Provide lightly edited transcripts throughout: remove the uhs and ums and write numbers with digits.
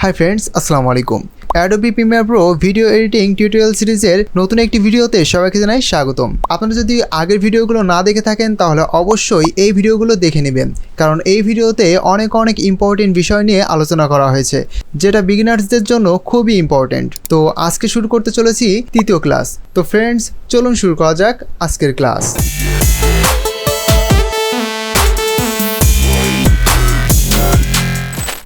Hi friends, আসসালামু আলাইকুম। Adobe Premiere Pro video editing tutorial সিরিজের নতুন একটি ভিডিওতে সবাইকে জানাই স্বাগতম। আপনারা যদি আগের ভিডিওগুলো না দেখে থাকেন তাহলে অবশ্যই এই ভিডিওগুলো দেখে নেবেন, কারণ এই ভিডিওতে অনেক ইম্পর্টেন্ট বিষয় নিয়ে আলোচনা করা হয়েছে, যেটা বিগিনার্সদের জন্য খুবই ইম্পর্টেন্ট। তো আজকে শুরু করতে চলেছি তৃতীয় ক্লাস। তো ফ্রেন্ডস, চলুন শুরু করা যাক আজকের ক্লাস।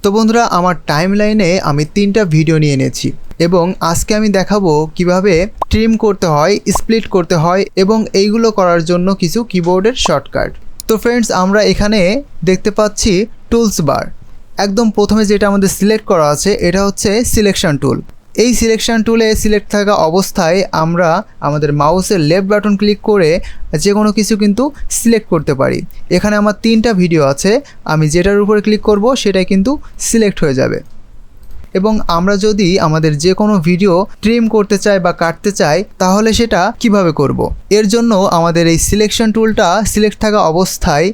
তো বন্ধুরা, আমার টাইমলাইনে আমি 3টা ভিডিও নিয়ে এনেছি এবং আজকে আমি দেখাবো কিভাবে ট্রিম করতে হয়, স্প্লিট করতে হয় এবং এইগুলো করার জন্য কিছু কিবোর্ডের শর্টকাট। তো ফ্রেন্ডস, আমরা এখানে দেখতে পাচ্ছি টুলস বার। একদম প্রথমে যেটা আমাদের সিলেক্ট করা আছে এটা হচ্ছে সিলেকশন টুল। এই সিলেকশন টুলে সিলেক্ট থাকা অবস্থায় আমরা আমাদের মাউসের লেফট বাটন ক্লিক করে যে কোনো কিছু কিন্তু সিলেক্ট করতে পারি। এখানে আমার 3টা ভিডিও আছে, আমি যেটার উপরে ক্লিক করব সেটাই কিন্তু সিলেক্ট হয়ে যাবে। এবং আমরা যদি আমাদের যে কোনো ভিডিও ট্রিম করতে চাই বা কাটতে চাই তাহলে সেটা কিভাবে করব। এর জন্য আমাদের এই সিলেকশন টুলটা সিলেক্ট থাকা অবস্থায়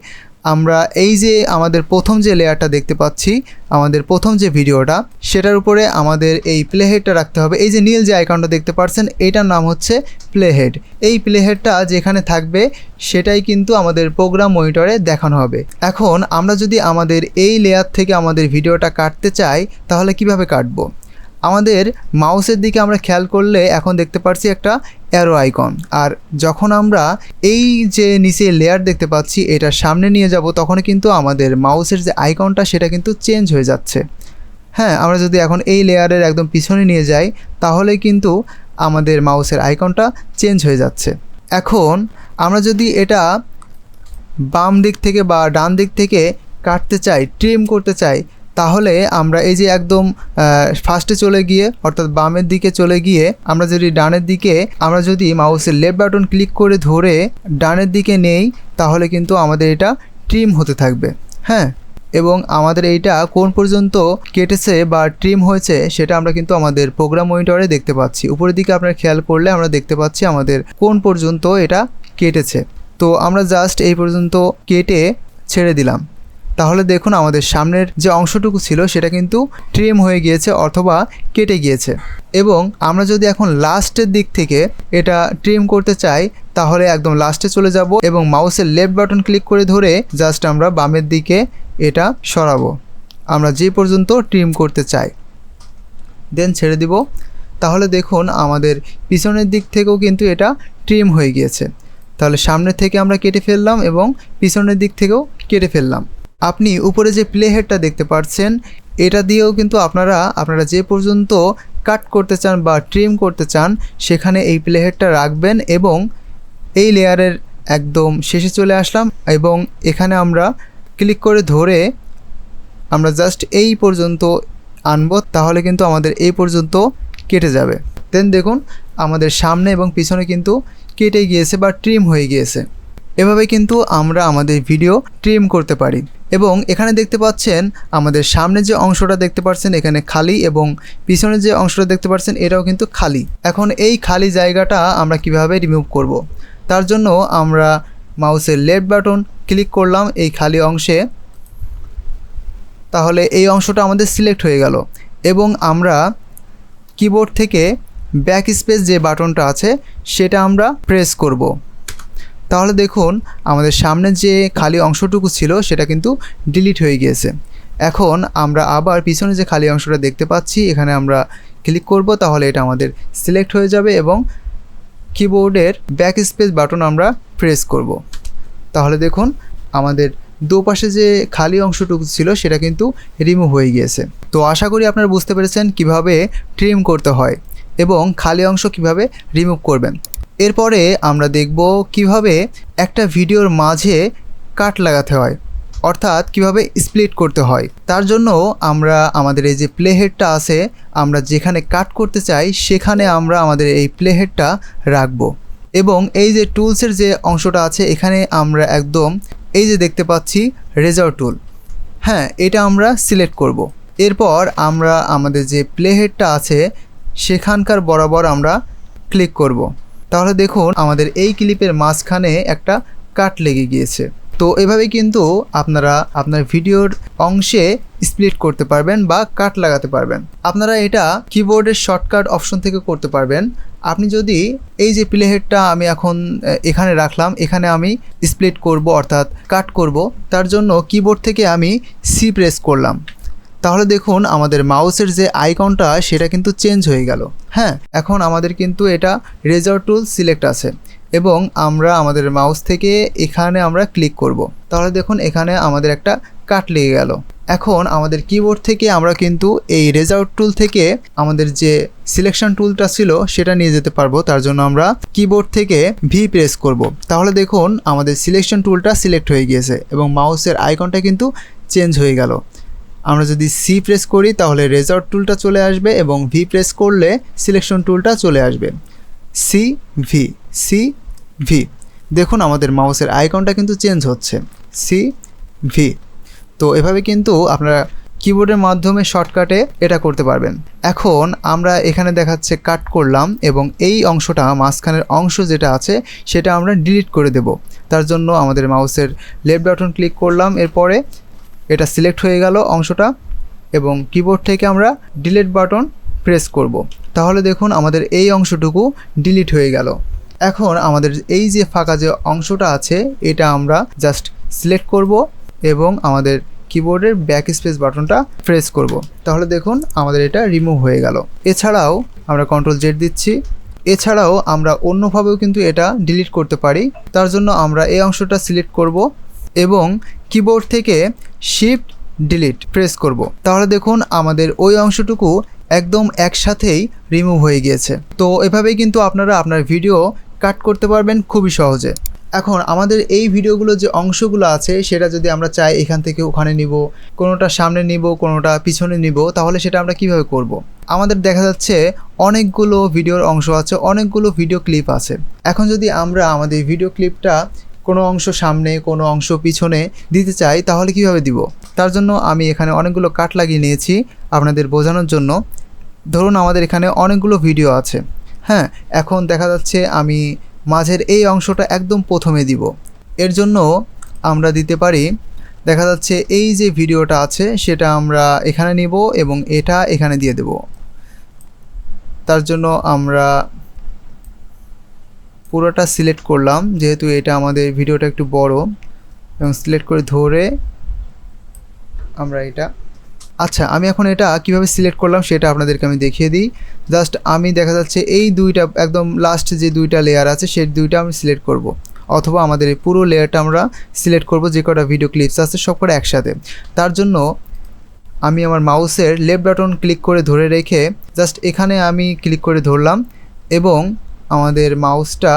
আমরা এই যে আমাদের প্রথম যে লেয়ারটা দেখতে পাচ্ছি, আমাদের প্রথম যে ভিডিওটা, সেটার উপরে আমাদের এই প্লেহেডটা রাখতে হবে। এই যে নীল যে আইকনটা দেখতে পাচ্ছেন, এটার নাম হচ্ছে প্লেহেড। এই প্লেহেডটা যেখানে থাকবে সেটাই কিন্তু আমাদের প্রোগ্রাম মনিটরে দেখানো হবে। এখন আমরা যদি আমাদের এই লেয়ার থেকে আমাদের ভিডিওটা কাটতে চাই তাহলে কিভাবে কাটবো। আমাদের মাউসের দিকে আমরা খেয়াল করলে এখন দেখতে পাচ্ছি একটা অ্যারো আইকন, আর যখন আমরা এই যে নিচে লেয়ার দেখতে পাচ্ছি এটার সামনে নিয়ে যাব তখন কিন্তু আমাদের মাউসের যে আইকনটা সেটা কিন্তু চেঞ্জ হয়ে যাচ্ছে। হ্যাঁ, আমরা যদি এখন এই লেয়ারের একদম পিছনে নিয়ে যাই তাহলে কিন্তু আমাদের মাউসের আইকনটা চেঞ্জ হয়ে যাচ্ছে। এখন আমরা যদি এটা বাম দিক থেকে বা ডান দিক থেকে কাটতে চাই, ট্রিম করতে চাই, তাহলে আমরা এই যে একদম ফার্স্টে চলে গিয়ে অর্থাৎ বামের দিকে চলে গিয়ে আমরা যদি ডানের দিকে আমরা যদি মাউসের লেফট বাটন ক্লিক করে ধরে ডানের দিকে নেই তাহলে কিন্তু আমাদের এটা ট্রিম হতে থাকবে। হ্যাঁ, এবং আমাদের এইটা কোন পর্যন্ত কেটেছে বা ট্রিম হয়েছে সেটা আমরা কিন্তু আমাদের প্রোগ্রাম মনিটরে দেখতে পাচ্ছি। উপরের দিকে আপনারা খেয়াল করলে আমরা দেখতে পাচ্ছি আমাদের কোন পর্যন্ত এটা কেটেছে। তো আমরা জাস্ট এই পর্যন্ত কেটে ছেড়ে দিলাম, তাহলে দেখুন আমাদের সামনের যে অংশটুকু ছিল সেটা কিন্তু ট্রিম হয়ে গিয়েছে অথবা কেটে গিয়েছে। এবং আমরা যদি এখন লাস্টের দিক থেকে এটা ট্রিম করতে চাই তাহলে একদম লাস্টে চলে যাব এবং মাউসের লেফট বাটন ক্লিক করে ধরে জাস্ট আমরা বামের দিকে এটা সরাবো, আমরা যে পর্যন্ত ট্রিম করতে চাই, দেন ছেড়ে দিব। তাহলে দেখুন আমাদের পিছনের দিক থেকেও কিন্তু এটা ট্রিম হয়ে গিয়েছে। তাহলে সামনের থেকে আমরা কেটে ফেললাম এবং পিছনের দিক থেকেও কেটে ফেললাম। আপনি উপরে যে প্লেহেডটা দেখতে পাচ্ছেন এটা দিয়েও কিন্তু আপনারা যে পর্যন্ত কাট করতে চান বা ট্রিম করতে চান সেখানে এই প্লেহেডটা রাখবেন এবং এই লেয়ারের একদম শেষে চলে আসলাম এবং এখানে আমরা ক্লিক করে ধরে আমরা জাস্ট এই পর্যন্ত আনবো, তাহলে কিন্তু আমাদের এই পর্যন্ত কেটে যাবে। দেন দেখুন আমাদের সামনে এবং পিছনে কিন্তু কেটে গিয়েছে বা ট্রিম হয়ে গিয়েছে। এভাবে কিন্তু আমরা আমাদের ভিডিও ট্রিম করতে পারি। এবং এখানে দেখতে পাচ্ছেন আমাদের সামনে যে অংশটা দেখতে পাচ্ছেন এখানে খালি এবং পিছনে যে অংশটা দেখতে পাচ্ছেন এটাও কিন্তু খালি। এখন এই খালি জায়গাটা আমরা কিভাবে রিমুভ করব। তার জন্য আমরা মাউসের লেফট বাটন ক্লিক করলাম এই খালি অংশে, তাহলে এই অংশটা আমাদের সিলেক্ট হয়ে গেল এবং আমরা কিবোর্ড থেকে ব্যাক স্পেস যে বাটনটা আছে সেটা আমরা প্রেস করব। তাহলে দেখুন আমাদের সামনে যে খালি অংশটুকু ছিল সেটা কিন্তু ডিলিট হয়ে গিয়েছে। এখন আমরা আবার পিছনে যে খালি অংশটা দেখতে পাচ্ছি এখানে আমরা ক্লিক করব, তাহলে এটা আমাদের সিলেক্ট হয়ে যাবে এবং কিবোর্ডের ব্যাক স্পেস বাটন আমরা প্রেস করব। তাহলে দেখুন আমাদের দুপাশে যে খালি অংশটুকু ছিল সেটা কিন্তু রিমুভ হয়ে গিয়েছে। তো আশা করি আপনারা বুঝতে পেরেছেন কিভাবে ট্রিম করতে হয় এবং খালি অংশ কিভাবে রিমুভ করবেন। এরপরে আমরা দেখব কিভাবে একটা ভিডিওর মাঝে কাট লাগাতে হয়, অর্থাৎ কিভাবে স্প্লিট করতে হয়। তার জন্য আমরা আমাদের এই যে প্লেহেডটা আছে আমরা যেখানে কাট করতে চাই সেখানে আমরা আমাদের এই প্লেহেডটা রাখব এবং এই যে টুলসের যে অংশটা আছে এখানে আমরা একদম এই যে দেখতে পাচ্ছি রেজার টুল, হ্যাঁ, এটা আমরা সিলেক্ট করব। এরপর আমরা আমাদের যে প্লেহেডটা আছে সেখানকার বরাবর আমরা ক্লিক করব। তাহলে দেখুন আমাদের এই ক্লিপের মাঝখানে একটা কাট লেগে গিয়েছে। তো এভাবে কিন্তু আপনারা আপনার ভিডিওর অংশে স্প্লিট করতে পারবেন বা কাট লাগাতে পারবেন। আপনারা এটা কিবোর্ডের শর্টকাট অপশন থেকে করতে পারবেন। আপনি যদি এই যে প্লে হেডটা আমি এখন এখানে রাখলাম, এখানে আমি স্প্লিট করব অর্থাৎ কাট করব, তার জন্য কিবোর্ড থেকে আমি সি প্রেস করলাম। তাহলে দেখুন আমাদের মাউসের যে আইকনটা সেটা কিন্তু চেঞ্জ হয়ে গেল। হ্যাঁ, এখন আমাদের কিন্তু এটা রেজর টুল সিলেক্ট আছে এবং আমরা আমাদের মাউস থেকে এখানে আমরা ক্লিক করব। তাহলে দেখুন এখানে আমাদের একটা কাট লেগে গেল। এখন আমাদের কিবোর্ড থেকে আমরা কিন্তু এই রেজর টুল থেকে আমাদের যে সিলেকশন টুলটা ছিল সেটা নিয়ে যেতে পারবো। তার জন্য আমরা কিবোর্ড থেকে ভি প্রেস করব। তাহলে দেখুন আমাদের সিলেকশন টুলটা সিলেক্ট হয়ে গিয়েছে এবং মাউসের আইকনটা কিন্তু চেঞ্জ হয়ে গেল। আমরা যদি সি প্রেস করি তাহলে রেজর টুলটা চলে আসবে এবং ভি প্রেস করলে সিলেকশন টুলটা চলে আসবে। সি ভি দেখুন আমাদের মাউসের আইকনটা কিন্তু চেঞ্জ হচ্ছে, সি ভি। তো এভাবে কিন্তু আপনারা কিবোর্ডের মাধ্যমে শর্টকাটে এটা করতে পারবেন। এখন আমরা এখানে দেখাচ্ছে কাট করলাম এবং এই অংশটা মাঝখানের অংশ যেটা আছে সেটা আমরা ডিলিট করে দেব। তার জন্য আমাদের মাউসের লেফট বাটন ক্লিক করলাম, এরপরে এটা সিলেক্ট হয়ে গেল অংশটা এবং কিবোর্ড থেকে আমরা ডিলিট বাটন প্রেস করব। তাহলে দেখুন আমাদের এই অংশটুকু ডিলিট হয়ে গেল। এখন আমাদের এই যে ফাঁকা যে অংশটা আছে এটা আমরা জাস্ট সিলেক্ট করব এবং আমাদের কিবোর্ডের ব্যাক স্পেস বাটনটা প্রেস করব। তাহলে দেখুন আমাদের এটা রিমুভ হয়ে গেল। এছাড়াও আমরা কন্ট্রোল জেড দিচ্ছি। এছাড়াও আমরা অন্যভাবেও কিন্তু এটা ডিলিট করতে পারি। তার জন্য আমরা এই অংশটা সিলেক্ট করব এবং কিবোর্ড থেকে শিফট ডিলিট প্রেস করব। তাহলে দেখুন আমাদের ওই অংশটুকু একদম একসাথেই রিমুভ হয়ে গিয়েছে। তো এভাবেই কিন্তু আপনারা আপনার ভিডিও কাট করতে পারবেন খুবই সহজে। এখন আমাদের এই ভিডিওগুলো যে অংশগুলো আছে সেটা যদি আমরা চাই এখান থেকে ওখানে নিব, কোনোটা সামনে নিব, কোনোটা পিছনে নিব, তাহলে সেটা আমরা কিভাবে করব? আমাদের দেখা যাচ্ছে অনেকগুলো ভিডিওর অংশ আছে, অনেকগুলো ভিডিও ক্লিপ আছে। এখন যদি আমরা আমাদের ভিডিও ক্লিপটা কোনো অংশ সামনে কোনো অংশ পিছনে দিতে চাই তাহলে কিভাবে দিব? তার জন্য আমি এখানে অনেকগুলো কাট লাগিয়ে নিয়েছি আপনাদের বোঝানোর জন্য। ধরুন আমাদের এখানে অনেকগুলো ভিডিও আছে। হ্যাঁ, এখন দেখা যাচ্ছে আমি মাঝের এই অংশটা একদম প্রথমে দিব। এর জন্য আমরা দিতে পারি, দেখা যাচ্ছে এই যে ভিডিওটা আছে সেটা আমরা এখানে নিব এবং এটা এখানে দিয়ে দেব। তার জন্য আমরা পুরোটা সিলেক্ট করলাম, যেহেতু এটা আমাদের ভিডিওটা একটু বড়, এবং সিলেক্ট করে ধরে আমরা এটা, আচ্ছা আমি এখন এটা কিভাবে সিলেক্ট করলাম সেটা আপনাদেরকে আমি দেখিয়ে দিই। জাস্ট আমি দেখা যাচ্ছে এই দুইটা একদম লাস্ট যে দুইটা লেয়ার আছে সেই দুইটা আমি সিলেক্ট করব, অথবা আমাদের এই পুরো লেয়ারটা আমরা সিলেক্ট করব, যে কটা ভিডিও ক্লিপস আছে সব কটা একসাথে। তার জন্য আমি আমার মাউসের লেফট বাটন ক্লিক করে ধরে রেখে জাস্ট এখানে আমি ক্লিক করে ধরলাম এবং আমাদের মাউসটা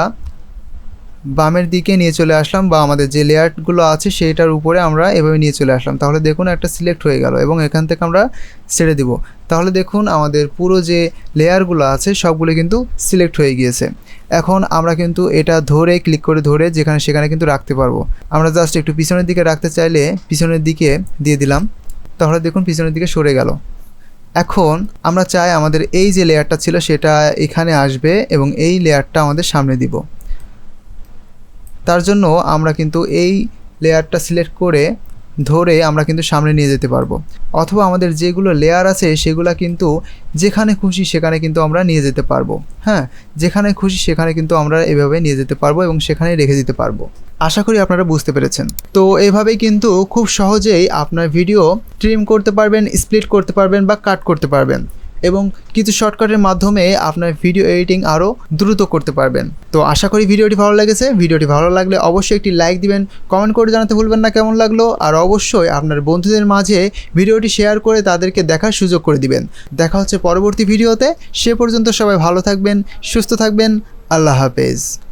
বামের দিকে নিয়ে চলে আসলাম, বা আমাদের যে লেয়ারগুলো আছে সেইটার উপরে আমরা এভাবে নিয়ে চলে আসলাম। তাহলে দেখুন একটা সিলেক্ট হয়ে গেল এবং এখান থেকে আমরা ছেড়ে দিব। তাহলে দেখুন আমাদের পুরো যে লেয়ারগুলো আছে সবগুলো কিন্তু সিলেক্ট হয়ে গিয়েছে। এখন আমরা কিন্তু এটা ধরে ক্লিক করে ধরে যেখানে সেখানে কিন্তু রাখতে পারবো। আমরা জাস্ট একটু পিছনের দিকে রাখতে চাইলে পিছনের দিকে দিয়ে দিলাম, তাহলে দেখুন পিছনের দিকে সরে গেল। এখন আমরা চাই আমাদের এই যে লেয়ারটা ছিল সেটা এখানে আসবে এবং এই লেয়ারটা আমাদের সামনে দিব। তার জন্য আমরা কিন্তু এই লেয়ারটা সিলেক্ট করে ধরে আমরা কিন্তু সামনে নিয়ে যেতে পারবো, অথবা আমাদের যেগুলো লেয়ার আছে সেগুলো কিন্তু যেখানে খুশি সেখানে কিন্তু আমরা নিয়ে যেতে পারবো। হ্যাঁ, যেখানে খুশি সেখানে কিন্তু আমরা এভাবে নিয়ে যেতে পারবো এবং সেখানে রেখে দিতে পারবো। আশা করি আপনারা বুঝতে পেরেছেন। তো এভাবেই কিন্তু খুব সহজেই আপনার ভিডিও ট্রিম করতে পারবেন, স্প্লিট করতে পারবেন বা কাট করতে পারবেন এবং কিছু শর্টকাটের মাধ্যমে আপনার ভিডিও এডিটিং আরও দ্রুত করতে পারবেন। তো আশা করি ভিডিওটি ভালো লেগেছে। ভিডিওটি ভালো লাগলে অবশ্যই একটি লাইক দিবেন, কমেন্ট করে জানাতে ভুলবেন না কেমন লাগলো, আর অবশ্যই আপনার বন্ধুদের মাঝে ভিডিওটি শেয়ার করে তাদেরকে দেখার সুযোগ করে দিবেন। দেখা হচ্ছে পরবর্তী ভিডিওতে। সে পর্যন্ত সবাই ভালো থাকবেন, সুস্থ থাকবেন। আল্লাহ হাফেজ।